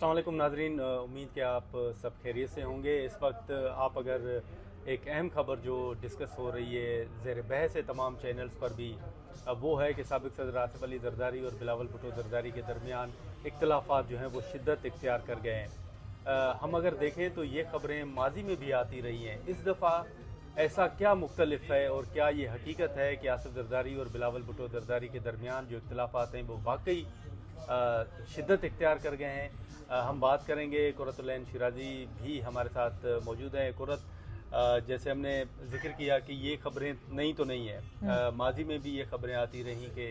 अस्सलाम वालेकुम नाजरीन, उम्मीद कि आप सब खैरियत से होंगे। इस वक्त आप अगर एक अहम खबर जो डिस्कस हो रही है ज़ेर बहस है तमाम चैनल्स पर भी, वो है कि साबिक़ सदर आसिफ अली ज़रदारी और बिलावल भुट्टो ज़रदारी के दरमियान इख्तिलाफ़ात जो हैं वो शिद्दत इख्तियार कर गए हैं। हम अगर देखें तो ये ख़बरें माजी में भी आती रही हैं। इस दफ़ा ऐसा क्या मुख्तलिफ है और क्या ये हकीकत है कि आसिफ ज़रदारी और बिलावल भुट्टो ज़रदारी के दरमियान जो इख्तिलाफ़ात हैं वो वाकई शिद्दत इख्तियार कर गए हैं। हम बात करेंगे, कुरतुल-ऐन शिराजी भी हमारे साथ मौजूद हैं। कुरत, जैसे हमने जिक्र किया कि ये खबरें नई तो नहीं है, माजी में भी ये खबरें आती रहीं कि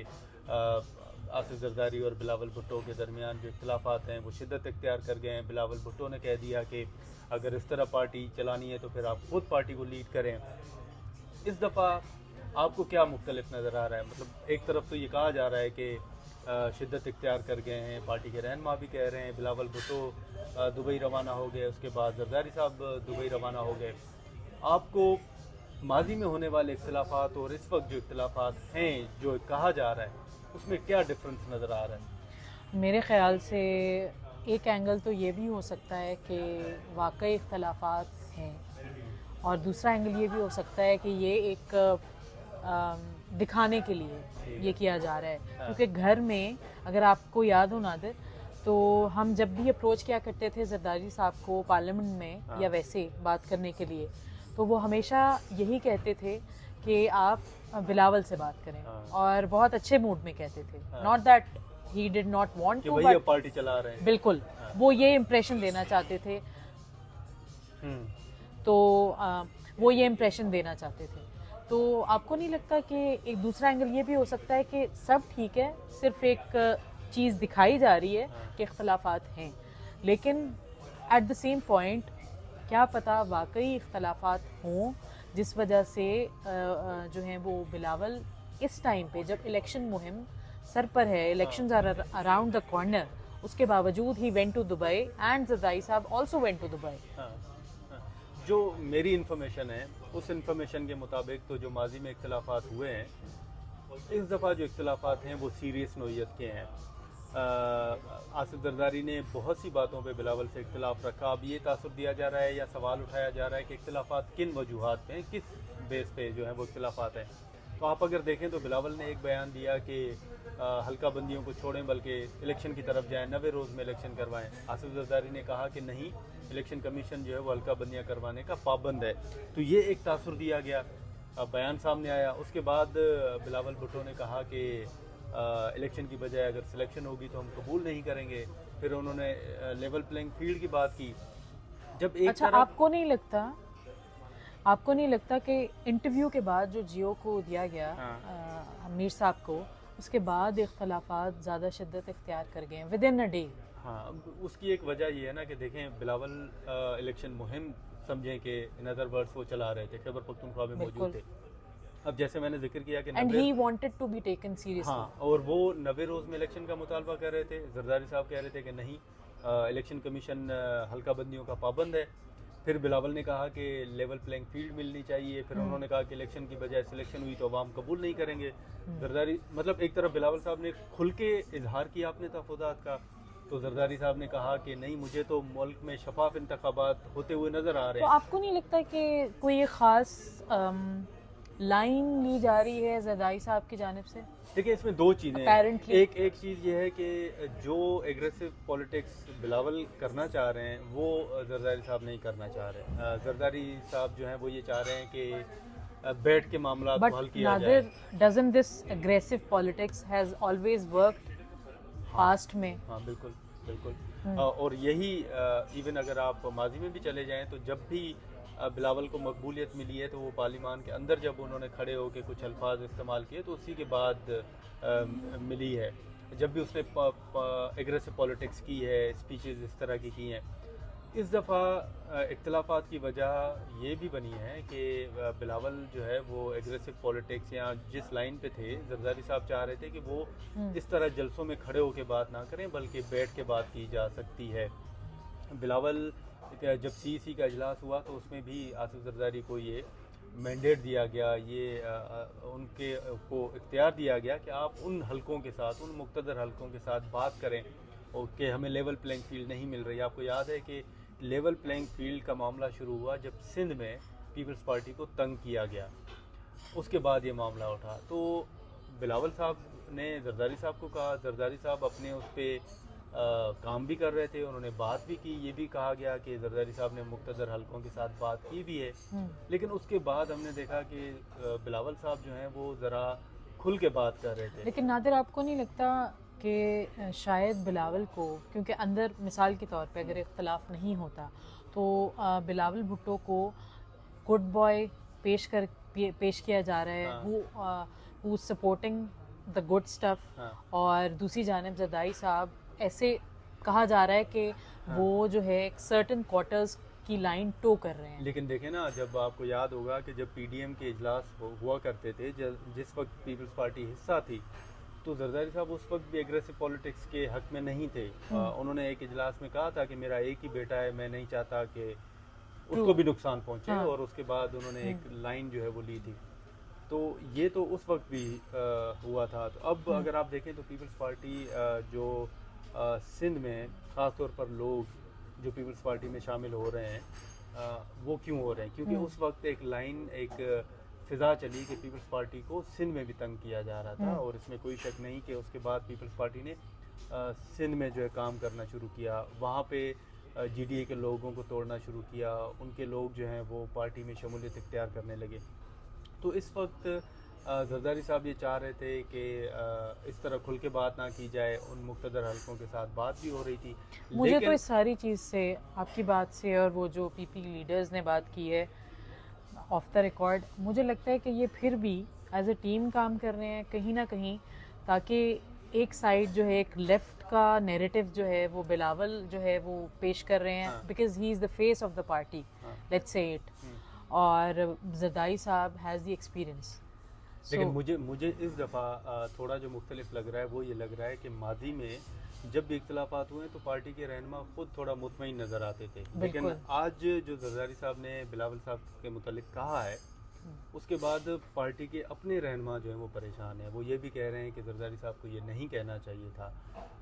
आसिफ ज़रदारी और बिलावल भुट्टो के दरमियान जो इख्तिलाफ़ात हैं वो शिद्दत इख्तियार कर गए हैं। बिलावल भुट्टो ने कह दिया कि अगर इस तरह पार्टी चलानी है तो फिर आप खुद पार्टी को लीड करें। इस दफ़ा आपको क्या मुख्तलिफ नज़र आ रहा है? मतलब एक तरफ तो ये कहा जा रहा है कि शिद्दत इख्तियार कर गए हैं, पार्टी के रहनुमा भी कह रहे हैं, बिलावल भुट्टो दुबई रवाना हो गए, उसके बाद ज़रदारी साहब दुबई रवाना हो गए। आपको माजी में होने वाले इख्तिलाफ़ात और इस वक्त जो इख्तिलाफ़ात हैं जो कहा जा रहा है उसमें क्या डिफरेंस नज़र आ रहा है? मेरे ख़्याल से एक एंगल तो ये भी हो सकता है कि वाकई इख्तिलाफ़ात हैं, और दूसरा एंगल ये भी हो सकता है कि ये एक दिखाने के लिए ये किया जा रहा है। क्योंकि घर में अगर आपको याद हो नादिर, तो हम जब भी अप्रोच किया करते थे ज़रदारी साहब को पार्लियामेंट में या वैसे बात करने के लिए, तो वो हमेशा यही कहते थे कि आप बिलावल से बात करें, और बहुत अच्छे मूड में कहते थे। Not that he did not want to, but party चला रहे हैं, बिल्कुल वो ये इम्प्रेशन देना चाहते थे। तो वो ये इम्प्रेशन देना चाहते थे। तो आपको नहीं लगता कि एक दूसरा एंगल ये भी हो सकता है कि सब ठीक है, सिर्फ एक चीज़ दिखाई जा रही है कि इख्तिलाफ़ात हैं, लेकिन एट द सेम पॉइंट क्या पता वाकई इख्तिलाफ़ात हों जिस वजह से जो हैं वो बिलावल इस टाइम पे जब इलेक्शन मुहिम सर पर है, elections are around the corner, उसके बावजूद he went to Dubai and Zardari sahab also went to Dubai. जो मेरी इन्फॉर्मेशन है उस इन्फॉर्मेशन के मुताबिक तो जो माजी में इख्तिलाफ़ात हुए हैं, इस दफ़ा जो इख्तिलाफ़ात हैं वो सीरियस नोयत के हैं। आसिफ ज़रदारी ने बहुत सी बातों पे बिलावल से इख्तिलाफ़ रखा। अब ये तासुर दिया जा रहा है या सवाल उठाया जा रहा है कि इख्तिलाफ़ात किन वजूहात पे हैं, किस बेस पे जो है वो इख्तिलाफ़ात हैं। तो आप अगर देखें तो बिलावल ने एक बयान दिया कि हल्का बंदियों को छोड़ें बल्कि इलेक्शन की तरफ जाएं, 90 रोज़ में इलेक्शन करवाएं। आसिफ ज़रदारी ने कहा कि नहीं, इलेक्शन कमीशन जो है वो हल्का बंदियाँ करवाने का पाबंद है। तो ये एक तासुर दिया गया, बयान सामने आया। उसके बाद बिलावल भुट्टो ने कहा कि इलेक्शन की बजाय अगर सिलेक्शन होगी तो हम कबूल नहीं करेंगे। फिर उन्होंने लेवल प्लेइंग फील्ड की बात की। जब एक अच्छा, आपको नहीं लगता कि इंटरव्यू के बाद जो जियो को दिया गया मीर साहब को, उसके बाद इख्तिलाफ़ात ज़्यादा शिद्दत इख्तियार कर गए विद इन अ डे? हाँ, उसकी एक वजह ये है ना कि देखें, बिलावल इलेक्शन मुहिम समझें कि इन अदर वर्ड्स वो चला रहे थे, खैबर पख्तूनख्वा में मौजूद थे। अब जैसे मैंने जिक्र किया कि and he wanted to be taken seriously, हाँ, और वो 90 रोज़ में इलेक्शन का मुतालबा कर रहे थे। ज़रदारी साहब कह रहे थे कि नहीं, इलेक्शन कमीशन हल्का बंदियों का पाबंद है। फिर बिलावल ने कहा कि लेवल प्लेइंग फील्ड मिलनी चाहिए। फिर उन्होंने कहा कि इलेक्शन की बजाय सिलेक्शन हुई तो अवाम कबूल नहीं करेंगे। ज़रदारी मतलब एक तरफ बिलावल साहब ने खुल के इजहार किया अपने तफावुज़ात का, तो ज़रदारी साहब ने कहा कि नहीं, मुझे तो मुल्क में शफाफ इंतखाबात होते हुए नज़र आ रहे हैं। तो आपको नहीं लगता कि कोई ख़ास लाइन ली जा रही है ज़रदारी साहब की जानिब से? देखिए, इसमें दो चीज़ें हैं। एक चीज़ ये है कि जो एग्रेसिव पॉलिटिक्स बिलावल करना चाह रहे हैं वो ज़रदारी साहब नहीं करना चाह रहे। ज़रदारी साहब जो हैं वो ये चाह रहे हैं कि बैठ के मामला को हल किया जाए। Doesn't this aggressive politics has always worked past में? हाँ, बिल्कुल बिल्कुल। और यही इवन अगर आप माजी में भी चले जाएं तो जब भी बिलावल को मकबूलियत मिली है तो वो पार्लियामान के अंदर जब उन्होंने खड़े होकर कुछ अल्फाज इस्तेमाल किए तो उसी के बाद मिली है। जब भी उसने एग्रेसिव पॉलिटिक्स की है, स्पीचेस इस तरह की हैं। इस दफ़ा इख्तिलाफ़ात की वजह ये भी बनी है कि बिलावल जो है वो एग्रेसिव पॉलिटिक्स या जिस लाइन पे थे, ज़रदारी साहब चाह रहे थे कि वो इस तरह जलसों में खड़े होकर बात ना करें बल्कि बैठ के बात की जा सकती है। बिलावल जब CEC का इजलास हुआ तो उसमें भी आसिफ ज़रदारी को ये मैंडेट दिया गया, ये को इख्तियार दिया गया कि आप उन हलकों के साथ, उन मुक़्तदर हलकों के साथ बात करें کہ ہمیں لیول پلینگ فیلڈ نہیں مل رہی. آپ کو یاد ہے کہ لیول پلینگ فیلڈ کا معاملہ شروع ہوا جب سندھ میں پیپلز پارٹی کو تنگ کیا گیا, اس کے بعد یہ معاملہ اٹھا. تو بلاول صاحب نے زرداری صاحب کو کہا, زرداری صاحب اپنے اس پہ کام بھی کر رہے تھے, انہوں نے بات بھی کی, یہ بھی کہا گیا کہ زرداری صاحب نے مقتدر حلقوں کے ساتھ بات کی بھی ہے. لیکن اس کے بعد ہم نے دیکھا کہ بلاول صاحب جو ہیں وہ ذرا کھل کے بات کر رہے تھے. لیکن نادر آپ کو نہیں لگتا کہ شاید بلاول کو, کیونکہ اندر مثال کے طور پہ اگر اختلاف نہیں ہوتا تو بلاول بھٹو کو گڈ بوائے پیش کیا جا رہا ہے, who is supporting the good stuff, اور دوسری جانب زرداری صاحب ایسے کہا جا رہا ہے کہ وہ جو ہے ایک سرٹن کوارٹرز کی لائن ٹو کر رہے ہیں. لیکن دیکھیں نا, جب آپ کو یاد ہوگا کہ جب پی ڈی ایم کے اجلاس ہوا کرتے تھے, جس وقت پیپلز پارٹی حصہ تھی, تو زرداری صاحب اس وقت بھی ایگریسو پولیٹکس کے حق میں نہیں تھے. انہوں نے ایک اجلاس میں کہا تھا کہ میرا ایک ہی بیٹا ہے, میں نہیں چاہتا کہ اس کو بھی نقصان پہنچے, اور اس کے بعد انہوں نے ایک لائن جو ہے وہ لی تھی. تو یہ تو اس وقت بھی ہوا تھا. تو اب اگر آپ دیکھیں تو پیپلز پارٹی جو سندھ میں خاص طور پر لوگ جو پیپلز پارٹی میں شامل ہو رہے ہیں, وہ کیوں ہو رہے ہیں؟ کیونکہ اس وقت ایک لائن, ایک فضا چلی کہ پیپلز پارٹی کو سندھ میں بھی تنگ کیا جا رہا تھا, اور اس میں کوئی شک نہیں کہ اس کے بعد پیپلز پارٹی نے سندھ میں جو ہے کام کرنا شروع کیا, وہاں پہ جی ڈی اے کے لوگوں کو توڑنا شروع کیا, ان کے لوگ جو ہیں وہ پارٹی میں شمولیت اختیار کرنے لگے. تو اس وقت زرداری صاحب یہ چاہ رہے تھے کہ اس طرح کھل کے بات نہ کی جائے, ان مقتدر حلقوں کے ساتھ بات بھی ہو رہی تھی. مجھے تو اس ساری چیز سے, آپ کی بات سے اور وہ جو پی پی لیڈرز نے بات کی ہے آف دا ریکارڈ, مجھے لگتا ہے کہ یہ پھر بھی ایز اے ٹیم کام کر رہے ہیں کہیں نہ کہیں, تاکہ ایک سائڈ جو ہے, ایک لیفٹ کا نیریٹو جو ہے وہ بلاول جو ہے وہ پیش کر رہے ہیں, because he is the face of the party, let's say it, اور زرداری صاحب ہیز دی ایکسپیرئنس. لیکن مجھے اس دفعہ تھوڑا جو مختلف لگ رہا ہے وہ یہ لگ رہا ہے کہ ماضی میں جب بھی اختلافات ہوئے تو پارٹی کے رہنما خود تھوڑا مطمئن نظر آتے تھے, لیکن آج جو زرداری صاحب نے بلاول صاحب کے متعلق کہا ہے, اس کے بعد پارٹی کے اپنے رہنما جو ہیں وہ پریشان ہیں. وہ یہ بھی کہہ رہے ہیں کہ زرداری صاحب کو یہ نہیں کہنا چاہیے تھا,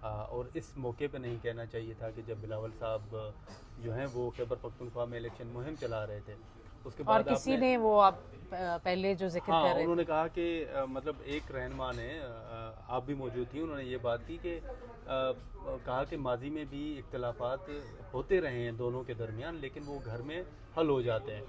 اور اس موقع پہ نہیں کہنا چاہیے تھا کہ جب بلاول صاحب جو ہیں وہ خیبر پختونخوا میں الیکشن مہم چلا رہے تھے. اس کے بعد اور کسی نے وہ آپ پہلے جو ذکر کر رہے انہوں نے کہا کہ مطلب ایک رہنما نے, آپ بھی موجود تھی, انہوں نے یہ بات کی کہ کہا کہ ماضی میں بھی اختلافات ہوتے رہے ہیں دونوں کے درمیان, لیکن وہ گھر میں حل ہو جاتے ہیں.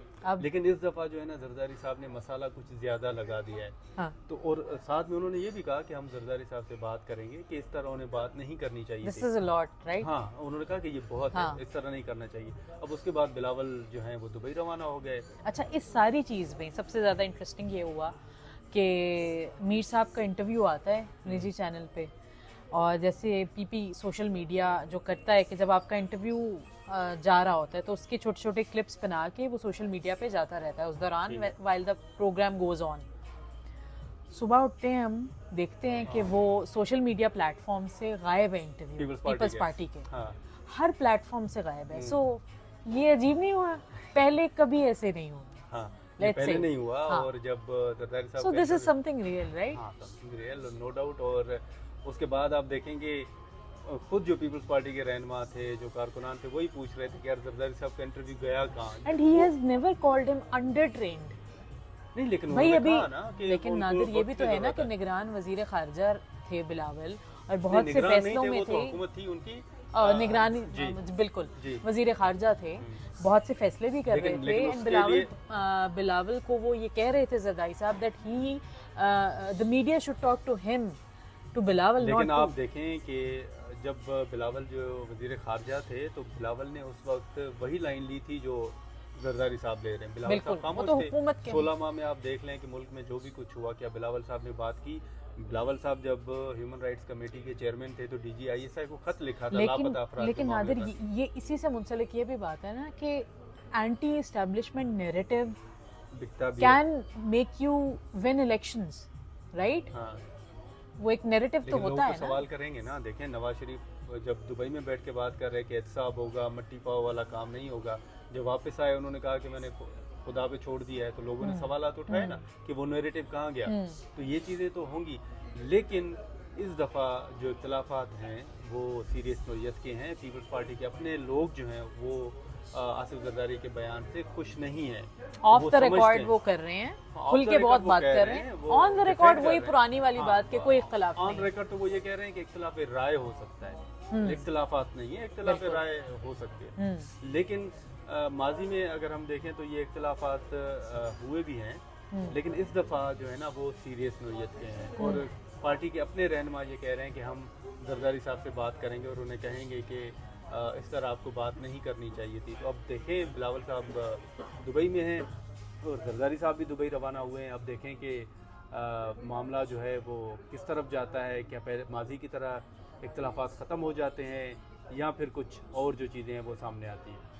لیکن اس دفعہ جو ہے نا زرداری صاحب نے مسئلہ کچھ زیادہ لگا دیا ہے. تو اور ساتھ میں انہوں نے یہ بھی کہا کہ ہم زرداری صاحب سے بات کریں گے کہ اس طرح انہیں بات نہیں کرنی چاہیے تھی. ہاں, انہوں نے کہا کہ یہ بہت ہے, اس طرح نہیں کرنا چاہیے. اب اس کے بعد بلاول جو ہیں وہ دبئی روانہ ہو گئے. اچھا, اس ساری چیز میں سب سے زیادہ انٹرسٹنگ یہ ہوا کہ میر صاحب کا انٹرویو آتا ہے نجی چینل پہ, اور جیسے پی پی سوشل میڈیا جو کرتا ہے کہ جب آپ کا انٹرویو جا رہا ہوتا ہے تو اس کے چھوٹے چھوٹے کلپس بنا کے وہ سوشل میڈیا پہ جاتا رہتا ہے اس دوران while the program goes on. صبح اٹھتے ہیں, ہم دیکھتے ہیں کہ وہ سوشل میڈیا پلیٹ فارم سے غائب ہے, انٹرویو پیپلز پارٹی کے ہر پلیٹ فارم سے غائب ہے. سو یہ عجیب نہیں ہوا, پہلے کبھی ایسے نہیں ہوا, پہلے نہیں ہوا. اور جب زرداری صاحب, سو دس از سم تھنگ ریئل, رائٹ؟ ہاں, some thing real, no doubt. اور اس کے بعد آپ دیکھیں گے خود جو پیپلز پارٹی کے رہنما تھے, جو کارکنان تھے, وہی پوچھ رہے تھے کہ یار زرداری صاحب کا انٹرویو گیا کہاں. And he has never called ہم انڈر ٹرینڈ. نہیں, لیکن بھائی ابھی, لیکن نادر یہ بھی تو ہے نا کہ نگران وزیر خارجہ تھے بلاول, اور بہت سے فیصلوں میں تھے, حکومت تھی ان کی نگرانی, بالکل وزیر خارجہ تھے, بہت سے فیصلے بھی کر رہے تھے. بلاول کو وہ یہ کہہ رہے تھے زرداری صاحب that he the media should talk to him, to Bilawal. لیکن آپ دیکھیں کہ جب بلاول جو وزیر خارجہ تھے تو بلاول نے اس وقت وہی لائن لی تھی جو زرداری صاحب لے رہے ہیں. بلاول صاحب خاموش تھے. 16 ماہ میں آپ دیکھ لیں کہ ملک میں جو بھی کچھ ہوا, کیا بلاول صاحب نے بات کی؟ بلاول صاحب جب ہیومن رائٹس کمیٹی کے چیئرمین تھے تو D G I S I کو خط لکھا تھا لاپتہ افراد. لیکن نادر یہ اسی سے منسلک یہ بھی بات ہے نا کہ anti establishment narrative can make you win elections, right? وہ ایک نیریٹو تو ہوتا ہے نا. سوال کریں گے نا, دیکھیں نواز شریف جب دبئی میں بیٹھ کے بات کر رہے کہ احتساب ہوگا, مٹی پاؤ والا کام نہیں ہوگا, جب واپس آئے انہوں نے کہا کہ میں نے خدا پہ چھوڑ دیا ہے, تو لوگوں نے سوالات اٹھائے نا کہ وہ نیریٹو کہاں گیا. تو یہ چیزیں تو ہوں گی, لیکن इस दफ़ा जो इख्तलाफात हैं वो सीरियस नोयत के हैं। पीपल्स पार्टी के अपने लोग जो हैं वो आसिफ जरदारी के बयान से खुश नहीं है। ऑफ वो द समझते रिकॉर्ड हैं। वो कर रहे हैं, हाँ, खुल off the के बहुत record वो बात कह कर रहे रहे हैं, हैं। वो ऑन द defend रिकॉर्ड कर वही रहे हैं। पुरानी वाली हाँ, बात कि कोई इख्तलाफ ऑन नहीं। रिकॉर्ड तो वो ये कह रहे हैं कि इख्तलाफ राय हो सकता है, इख्तलाफात नहीं है, इख्तलाफ बिल्कुल। राय हो सकती है। लेकिन माजी में अगर हम देखें तो ये इख्तलाफात हुए भी हैं, लेकिन इस दफ़ा जो है ना वो सीरियस नोयत के हैं और पार्टी के अपने रहनुमा ये कह रहे हैं कि हम जरदारी साहब से बात करेंगे और उन्हें कहेंगे कि इस तरह आपको बात नहीं करनी चाहिए थी। तो अब देखें, बिलावल साहब दुबई में हैं और जरदारी साहब भी दुबई रवाना हुए हैं। अब देखें कि मामला जो है वो किस तरफ जाता है, क्या पहले माजी की तरह इख्तलाफात ख़त्म हो जाते हैं या फिर कुछ और जो चीज़ें हैं वो सामने आती हैं।